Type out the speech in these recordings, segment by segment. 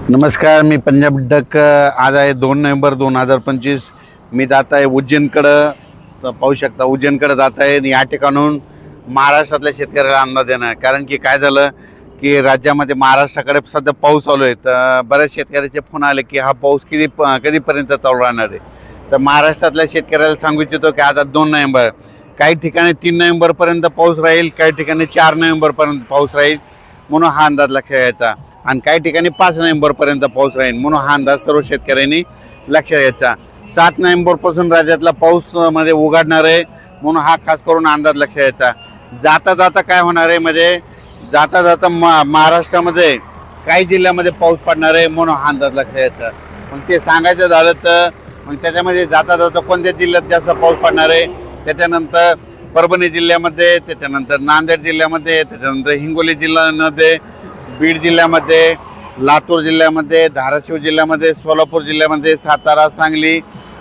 नमस्कार, मी पंजाब डक। आज आहे 2 नोव्हेंबर 2025। मी जात आहे उज्जैनकडं। तर पाहू शकता उज्जैनकडे जात आहे। या ठिकाणून महाराष्ट्रातल्या शेतकऱ्याला अंदाज देणार, कारण की काय झालं की राज्यामध्ये महाराष्ट्राकडे सध्या पाऊस चालू आहे। तर बऱ्याच शेतकऱ्याचे फोन आले की हा पाऊस कधीपर्यंत चालू राहणार आहे। तर महाराष्ट्रातल्या शेतकऱ्याला सांगू इच्छितो की आज 2 नोव्हेंबर, काही ठिकाणी 3 नोव्हेंबरपर्यंत पाऊस राहील, काही ठिकाणी 4 नोव्हेंबरपर्यंत पाऊस राहील, म्हणून हा अंदाज लक्षात घ्यायचा। आणि काही ठिकाणी 5 नोव्हेंबरपर्यंत पाऊस राहील, म्हणून हा अंदाज सर्व शेतकऱ्यांनी लक्षात घ्यायचा। 7 नोव्हेंबरपासून राज्यातला पाऊस मध्ये उघडणार आहे, म्हणून हा खास करून अंदाज लक्षात घ्यायचा। जाता जाता काय होणार आहे, म्हणजे जाता जाता महाराष्ट्रामध्ये काही जिल्ह्यामध्ये पाऊस पडणार आहे, म्हणून हा अंदाज लक्षात घ्यायचा। मग ते सांगायचं झालं तर मग त्याच्यामध्ये जाता जाता कोणत्या जिल्ह्यात जास्त पाऊस पडणार आहे, त्याच्यानंतर परभणी जिल्ह्यामध्ये, त्याच्यानंतर नांदेड जिल्ह्यामध्ये, त्याच्यानंतर हिंगोली जिल्ह्यामध्ये, बीड जिल्ह्यामध्ये, लातूर जिल्ह्यामध्ये, धाराशिव जिल्ह्यामध्ये, सोलापूर जिल्ह्यामध्ये, सातारा, सांगली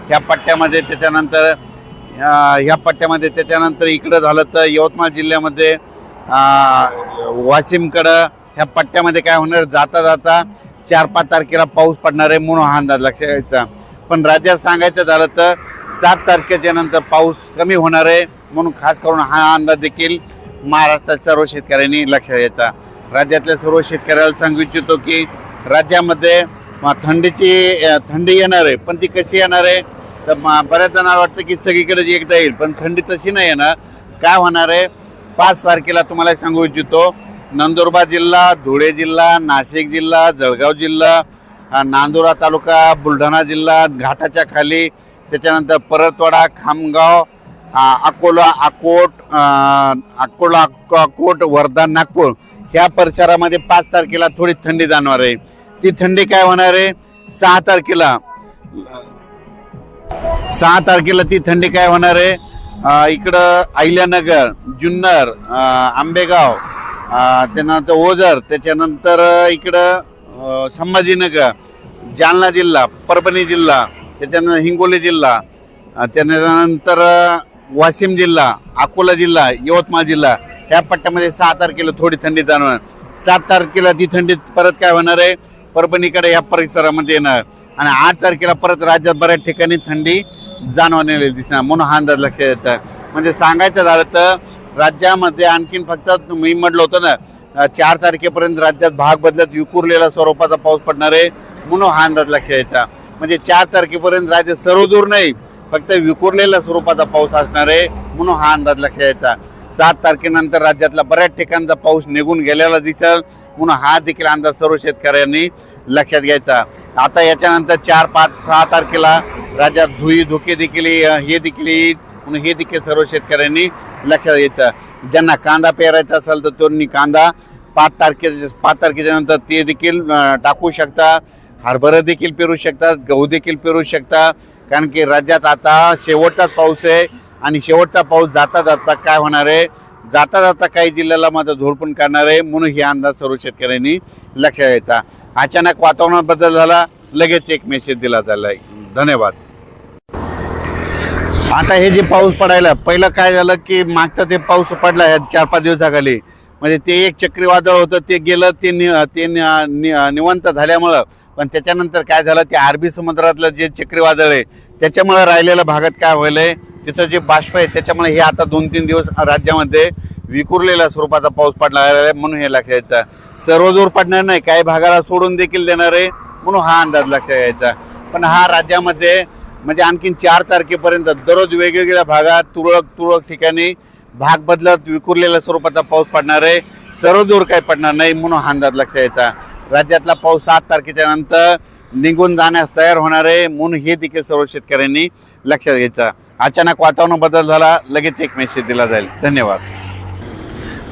ह्या पट्ट्यामध्ये, त्याच्यानंतर इकडं झालं तर यवतमाळ जिल्ह्यामध्ये, वाशिमकडं ह्या पट्ट्यामध्ये काय होणार, जाता जाता 4-5 तारखेला पाऊस पडणार आहे, म्हणून हा अंदाज लक्षात घ्यायचा। पण राज्यात सांगायचं झालं तर 7 तारखेच्या नंतर पाऊस कमी होणार आहे, म्हणून खास करून हा अंदाज देखील महाराष्ट्राच्या सर्व शेतकऱ्यांनी लक्षात घ्यायचा। राज्यातल्या सर्व शेतकऱ्याला सांगू इच्छितो की राज्यामध्ये थंडी येणार आहे, पण ती कशी येणार आहे तर बऱ्याच जणांना वाटतं की सगळीकडे एकदा येईल, पण थंडी तशी नाही येणार। काय होणार आहे, 5 तारखेला तुम्हाला सांगू इच्छितो, नंदुरबार जिल्हा, धुळे जिल्हा, नाशिक जिल्हा, जळगाव जिल्हा, नांदुरा तालुका, बुलढाणा जिल्हा, घाटाच्या खाली, त्याच्यानंतर परतवाडा, खामगाव, अकोला, अकोट, वर्धा, नागपूर ह्या परिसरामध्ये 5 तारखेला थोडी थंडी जाणवणार आहे। ती थंडी काय होणार आहे, 6 तारखेला ती थंडी काय होणार आहे, इकडं अहिल्यानगर, जुन्नर, आंबेगाव, त्यानंतर ओझर, त्याच्यानंतर इकडं संभाजीनगर, जालना जिल्हा, परभणी जिल्हा, त्याच्यानंतर हिंगोली जिल्हा, त्यानंतर वाशिम जिल्हा, अकोला जिल्हा, यवतमाळ जिल्हा ह्या पट्ट्यामध्ये 6 तारखेला थोडी थंडी जाणवणार। 7 तारखेला ती थंडी परत काय होणार आहे, परभणीकडे या परिसरामध्ये येणार, आणि 8 तारखेला परत राज्यात बऱ्याच ठिकाणी थंडी जाणवण्याला दिसणार, म्हणून हा अंदाज लक्षात घ्यायचा। म्हणजे सांगायचं झालं तर राज्यामध्ये आणखीन फक्त मी म्हटलं होतं ना 4 तारखेपर्यंत राज्यात भाग बदलत विखुरलेला स्वरूपाचा पाऊस पडणार आहे, म्हणून हा अंदाज लक्षात घ्यायचा। म्हणजे 4 तारखेपर्यंत राज्य सर्वदूर नाही, फक्त विखुरलेल्या स्वरूपाचा पाऊस असणार आहे, म्हणून हा अंदाज लक्षात घ्यायचा। 7 तारखेनंतर राज्यातला बऱ्याच ठिकाणचा पाऊस निघून गेलेला दिसेल, म्हणून हा देखील अंदाज सर्व शेतकऱ्यांनी लक्षात घ्यायचा। आता याच्यानंतर 4, 5, 6 तारखेला राज्यात धुके देखील येईल, म्हणून हे देखील सर्व शेतकऱ्यांनी लक्षात घ्यायचं। ज्यांना कांदा पेरायचा असेल तर त्यांनी कांदा 5 तारखेच्या नंतर ते देखील टाकू शकता, हरभरा देखील पेरू शकतात, गहू देखील पेरू शकता, कारण की राज्यात आता शेवटचाच पाऊस आहे, आणि शेवटचा पाऊस जाता जाता काय होणार आहे, जाता जाता काही जिल्ह्याला मात्र झोडपून काढणार आहे, म्हणून हे अंदाज सर्व शेतकऱ्यांनी लक्षात घ्यायचा। अचानक वातावरणात बदल झाला, लगेच एक मेसेज दिला झालाय। धन्यवाद। आता हे जे पाऊस पडायला पहिलं काय झालं की मागचा ते पाऊस पडला 4-5 दिवसाखाली, म्हणजे ते एक चक्रीवादळ होतं, ते गेलं, ते निवंत झाल्यामुळं, पण त्याच्यानंतर काय झालं, ते अरबी समुद्रातलं जे चक्रीवादळ आहे त्याच्यामुळे राहिलेल्या भागात काय व्हायलंय, तिथं जे बाष्प आहे त्याच्यामुळे हे आता 2-3 दिवस राज्यामध्ये विखुरलेल्या स्वरूपाचा पाऊस पडणार आहे, म्हणून हे लक्षात घ्यायचं। सर्वदूर पडणार नाही, काही भागाला सोडून देखील देणार आहे, म्हणून हा अंदाज लक्षात घ्यायचा। पण हा राज्यामध्ये म्हणजे आणखीन 4 तारखेपर्यंत दररोज वेगवेगळ्या भागात तुरळक ठिकाणी भाग बदलत विखुरलेल्या स्वरूपाचा पाऊस पडणार आहे, सर्वदूर काही पडणार नाही, म्हणून हा अंदाज लक्षात घ्यायचा। राज्यातला पाऊस 7 तारखेच्या नंतर निघून जाण्यास तयार होणार आहे, म्हणून हे देखील सर्व शेतकऱ्यांनी लक्षात घ्यायचं। अचानक वातावरण बदल झाला, लगेच एक मेसेज दिला जाईल। धन्यवाद।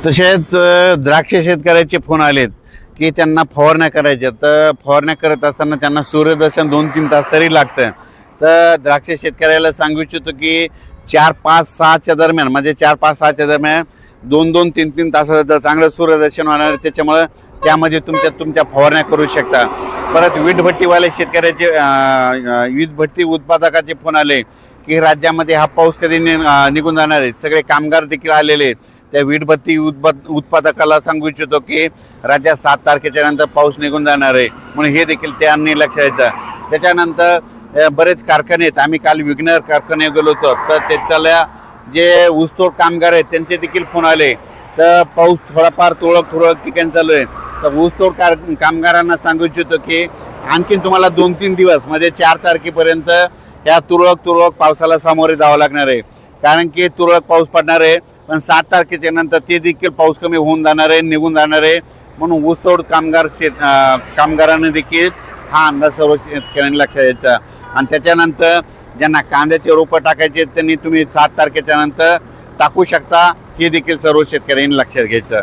तसेच द्राक्ष शेतकऱ्याचे फोन आलेत की त्यांना फवारण्या करायच्या, तर फवारण्या करत असताना त्यांना सूर्यदर्शन 2-3 तास तरी लागतं। तर द्राक्ष शेतकऱ्याला सांगू इच्छितो की 4, 5, 6च्या दरम्यान, म्हणजे 4, 5, 6च्या दरम्यान 2-2, 3-3 तासाचं चांगलं सूर्यदर्शन होणार आहे, त्याच्यामुळे त्यामध्ये तुमच्या फवारण्या करू शकता। परत वीटभट्टीवाले शेतकऱ्याचे वीटभट्टी उत्पादकाचे फोन आले की राज्यामध्ये हा पाऊस कधी निघून जाणार आहे, सगळे कामगार देखील आलेले, त्या वीटभट्टी उत्पादकाला सांगू इच्छितो की राज्यात 7 तारखेच्या नंतर पाऊस निघून जाणार आहे, म्हणून हे देखील त्यांनी लक्षात घ्यायचं। त्याच्यानंतर बरेच कारखाने आहेत, आम्ही काल विघ्नर कारखाने गेलो होतो, तर त्याला जे ऊसतोड कामगार आहेत त्यांचे देखील फोन आले, तर पाऊस थोडाफार तुरळक ठिकाणी चालू आहे। तर ऊसतोड कामगारांना सांगू इच्छितो की आणखीन तुम्हाला 2-3 दिवस म्हणजे 4 तारखेपर्यंत या तुरळक पावसाला सामोरे जावं लागणार आहे, कारण की तुरळक पाऊस पडणार आहे, पण 7 तारखेच्या नंतर ते देखील पाऊस कमी होऊन जाणार आहे, निघून जाणार आहे। म्हणून ऊसतोड कामगारांनी देखील हा अंदाज सर्व शेतकऱ्यांनी लक्षात द्यायचा। आणि त्याच्यानंतर ज्यांना कांद्याचे रोपं टाकायचे त्यांनी तुम्ही 7 तारखेच्या नंतर टाकू शकता, हे देखील सर्व शेतकऱ्यांनी लक्षात घ्यायचं।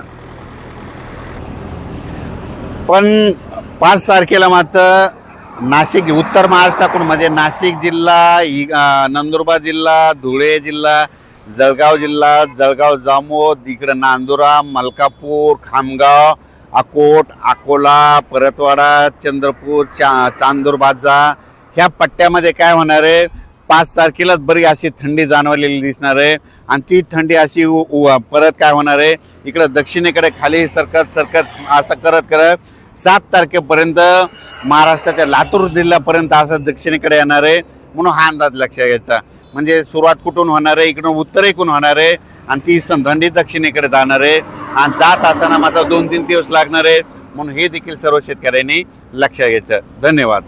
पण 5 तारखेला मात्र नाशिक उत्तर महाराष्ट्राकडून म्हणजे नाशिक जिल्हा, नंदुरबार जिल्हा, धुळे जिल्हा, जळगाव जिल्हा, जळगाव जामोद, इकडे नांदुरा, मलकापूर, खामगाव, अकोट, अकोला, परतवाडा, चंद्रपूर, चांदूर बाजा ह्या पट्ट्यामध्ये काय होणार आहे, 5 तारखेलाच बरी अशी थंडी जाणवलेली दिसणार आहे। आणि ती थंडी अशी परत काय होणार आहे, इकडे दक्षिणेकडे खाली सरकत असं करत 7 तारखेपर्यंत महाराष्ट्राच्या लातूर जिल्ह्यापर्यंत असं दक्षिणेकडे येणार आहे। म्हणून हा अंदाज लक्षात घ्यायचा, म्हणजे सुरुवात कुठून होणार आहे, इकडून उत्तरेकडून होणार आहे आणि ती थंडी दक्षिणेकडे जाणार आहे आणि जात असताना मात्र 2-3 दिवस लागणार आहे। म्हणून हे देखील सर्व शेतकऱ्यांनी लक्षात घ्यायचं। धन्यवाद।